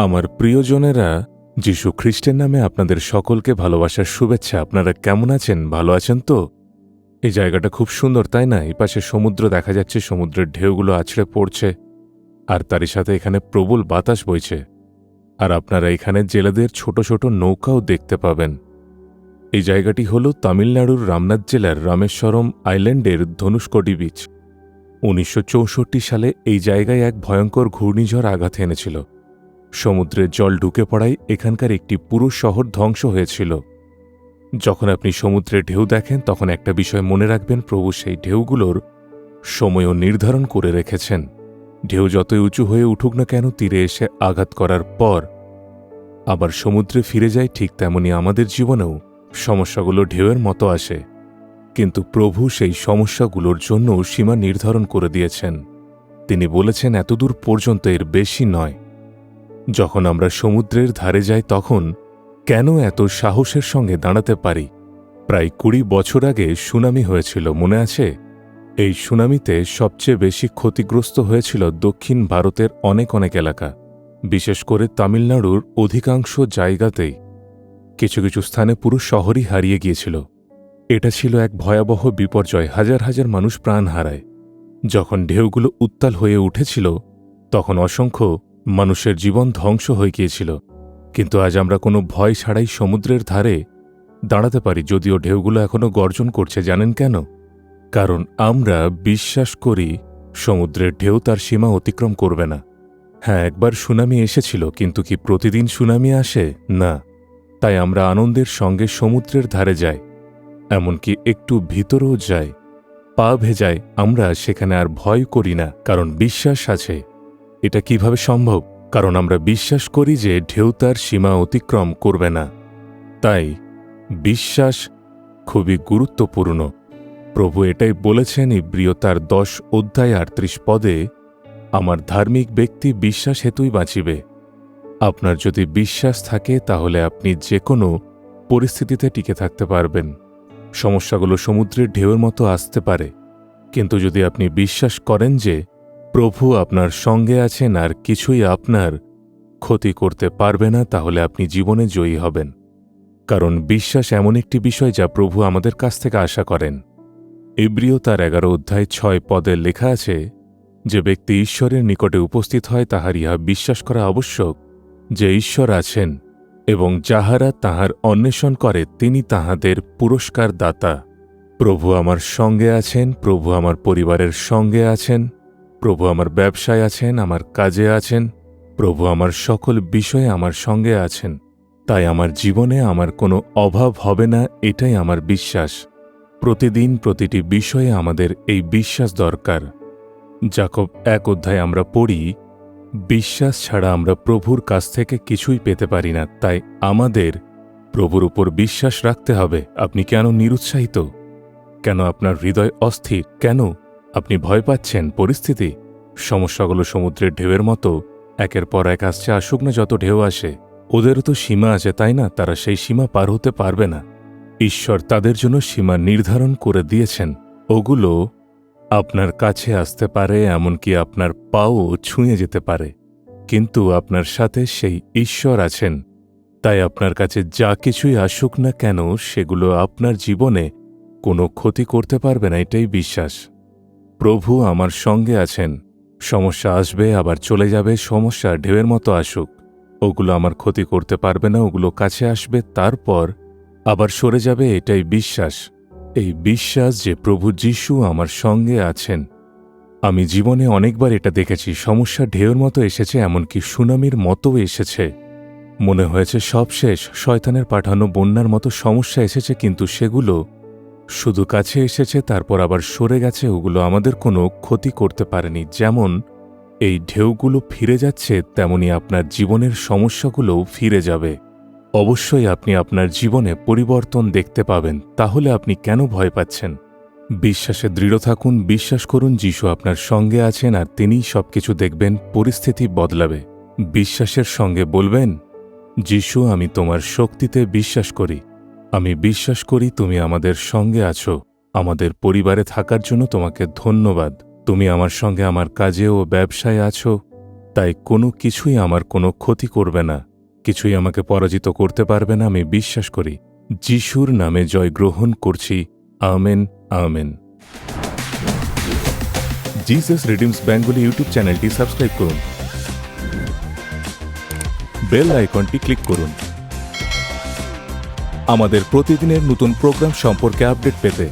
আমার প্রিয়জনেরা, যীশু খ্রিস্টের নামে আপনাদের সকলকে ভালোবাসার শুভেচ্ছা। আপনারা কেমন আছেন? ভালো আছেন তো? এই জায়গাটা খুব সুন্দর, তাই না? এই পাশে সমুদ্র দেখা যাচ্ছে, সমুদ্রের ঢেউগুলো আছড়ে পড়ছে, আর তারই সাথে এখানে প্রবল বাতাস বইছে। আর আপনারা এখানে জেলেদের ছোট ছোট নৌকাও দেখতে পাবেন। এই জায়গাটি হল তামিলনাড়ুর রামনাথ জেলার রামেশ্বরম আইল্যান্ডের ধনুষ্কোডি বিচ। 1964 সালে এই জায়গায় এক ভয়ঙ্কর ঘূর্ণিঝড় আঘাত এনেছিল। সমুদ্রের জল ঢুকে পড়ায় এখানকার একটি পুরো শহর ধ্বংস হয়েছিল। যখন আপনি সমুদ্রের ঢেউ দেখেন, তখন একটা বিষয় মনে রাখবেন, প্রভু সেই ঢেউগুলোর সময়ও নির্ধারণ করে রেখেছেন। ঢেউ যতই উঁচু হয়ে উঠুক না কেন, তীরে এসে আঘাত করার পর আবার সমুদ্রে ফিরে যায়। ঠিক তেমনি আমাদের জীবনেও সমস্যাগুলো ঢেউয়ের মতো আসে, কিন্তু প্রভু সেই সমস্যাগুলোর জন্য সীমা নির্ধারণ করে দিয়েছেন। তিনি বলেছেন, এতদূর পর্যন্ত, এর বেশি নয়। যখন আমরা সমুদ্রের ধারে যাই, তখন কেন এত সাহসের সঙ্গে দাঁড়াতে পারি? প্রায় 20 বছর আগে সুনামি হয়েছিল, মনে আছে? এই সুনামিতে সবচেয়ে বেশি ক্ষতিগ্রস্ত হয়েছিল দক্ষিণ ভারতের অনেক এলাকা, বিশেষ করে তামিলনাড়ুর অধিকাংশ জায়গাতেই। কিছু কিছু স্থানে পুরো শহরই হারিয়ে গিয়েছিল। এটা ছিল এক ভয়াবহ বিপর্যয়, হাজার হাজার মানুষ প্রাণ হারায়। যখন ঢেউগুলো উত্তাল হয়ে উঠেছিল, তখন অসংখ্য মানুষের জীবন ধ্বংস হয়ে গিয়েছিল। কিন্তু আজ আমরা কোনো ভয় ছাড়াই সমুদ্রের ধারে দাঁড়াতে পারি, যদিও ঢেউগুলো এখনও গর্জন করছে। জানেন কেন? কারণ আমরা বিশ্বাস করি সমুদ্রের ঢেউ তার সীমা অতিক্রম করবে না। হ্যাঁ, একবার সুনামি এসেছিল, কিন্তু কি প্রতিদিন সুনামি আসে? না। তাই আমরা আনন্দের সঙ্গে সমুদ্রের ধারে যাই, এমনকি একটু ভিতরেও যাই, পা ভেজায়। আমরা সেখানে আর ভয় করি না, কারণ বিশ্বাস আছে। এটা কিভাবে সম্ভব? কারণ আমরা বিশ্বাস করি যে ঢেউ তার সীমা অতিক্রম করবে না। তাই বিশ্বাস খুবই গুরুত্বপূর্ণ। প্রভু এটাই বলেছেন ইব্রিয় তার 10 অধ্যায় 38 পদে, আমার ধার্মিক ব্যক্তি বিশ্বাস হেতুই বাঁচিবে। আপনার যদি বিশ্বাস থাকে, তাহলে আপনি যে কোনো পরিস্থিতিতে টিকে থাকতে পারবেন। সমস্যাগুলো সমুদ্রের ঢেউয়ের মতো আসতে পারে, কিন্তু যদি আপনি বিশ্বাস করেন যে প্রভু আপনার সঙ্গে আছেন আর কিছুই আপনার ক্ষতি করতে পারবে না, তাহলে আপনি জীবনে জয়ী হবেন। কারণ বিশ্বাস এমন একটি বিষয় যা প্রভু আমাদের কাছ থেকে আশা করেন। ইব্রিয় তার 11 অধ্যায় 6 পদে লেখা আছে, যে ব্যক্তি ঈশ্বরের নিকটে উপস্থিত হয়, তাহার ইহা বিশ্বাস করা আবশ্যক যে ঈশ্বর আছেন, এবং যাহারা তাহার অন্বেষণ করে তিনি তাহাদের পুরস্কার দাতা। প্রভু আমার সঙ্গে আছেন, প্রভু আমার পরিবারের সঙ্গে আছেন, প্রভু আমার ব্যবসায় আছেন, আমার কাজে আছেন, প্রভু আমার সকল বিষয়ে আমার সঙ্গে আছেন। তাই আমার জীবনে আমার কোনো অভাব হবে না, এটাই আমার বিশ্বাস। প্রতিদিন প্রতিটি বিষয়ে আমাদের এই বিশ্বাস দরকার। যাকব 1 অধ্যায় আমরা পড়ি, বিশ্বাস ছাড়া আমরা প্রভুর কাছ থেকে কিছুই পেতে পারি না। তাই আমাদের প্রভুর উপর বিশ্বাস রাখতে হবে। আপনি কেন নিরুৎসাহিত? কেন আপনার হৃদয় অস্থির? কেন আপনি ভয় পাচ্ছেন? পরিস্থিতি, সমস্যাগুলো সমুদ্রের ঢেউয়ের মতো একের পর এক আসছে। আসুক না যত ঢেউ আসে, ওদেরও তো সীমা আছে, তাই না? তারা সেই সীমা পার হতে পারবে না। ঈশ্বর তাদের জন্য সীমা নির্ধারণ করে দিয়েছেন। ওগুলো আপনার কাছে আসতে পারে, এমনকি আপনার পাও ছুঁয়ে যেতে পারে, কিন্তু আপনার সাথে সেই ঈশ্বর আছেন। তাই আপনার কাছে যা কিছুই আসুক না কেন, সেগুলো আপনার জীবনে কোনো ক্ষতি করতে পারবে না, এটাই বিশ্বাস। প্রভু আমার সঙ্গে আছেন। সমস্যা আসবে, আবার চলে যাবে। সমস্যা ঢেউয়ের মতো আসুক, ওগুলো আমার ক্ষতি করতে পারবে না। ওগুলো কাছে আসবে, তারপর আবার সরে যাবে, এটাই বিশ্বাস। এই বিশ্বাস যে প্রভু যীশু আমার সঙ্গে আছেন। আমি জীবনে অনেকবার এটা দেখেছি। সমস্যা ঢেউয়ের মতো এসেছে, এমনকি সুনামির মতো এসেছে। মনে হয়েছে সব শেষ, শয়তানের পাঠানো বন্যার মতো সমস্যা এসেছে, কিন্তু সেগুলো শুধু কাছে এসেছে, তারপর আবার সরে গেছে। ওগুলো আমাদের কোনো ক্ষতি করতে পারেনি। যেমন এই ঢেউগুলো ফিরে যাচ্ছে, তেমনি আপনার জীবনের সমস্যাগুলোও ফিরে যাবে। অবশ্যই আপনি আপনার জীবনে পরিবর্তন দেখতে পাবেন। তাহলে আপনি কেন ভয় পাচ্ছেন? বিশ্বাসে দৃঢ় থাকুন, বিশ্বাস করুন যীশু আপনার সঙ্গে আছেন, আর তিনিই সবকিছু দেখবেন। পরিস্থিতি বদলাবে। বিশ্বাসের সঙ্গে বলবেন, যীশু, আমি তোমার শক্তিতে বিশ্বাস করি। আমি বিশ্বাস করি তুমি আমাদের সঙ্গে আছো। আমাদের পরিবারে থাকার জন্য তোমাকে ধন্যবাদ। তুমি আমার সঙ্গে আমার কাজে ও ব্যবসায় আছো। তাই কোনো কিছুই আমার কোনো ক্ষতি করবে না, কিছুই আমাকে পরাজিত করতে পারবে না। আমি বিশ্বাস করি। যিশুর নামে জয় গ্রহণ করছি। Amen, amen. Jesus redeems Bengali YouTube চ্যানেলটি সাবস্ক্রাইব করুন, বেল আইকনটি ক্লিক করুন আমাদের প্রতিদিনের নতুন প্রোগ্রাম সম্পর্কে আপডেট পেতে।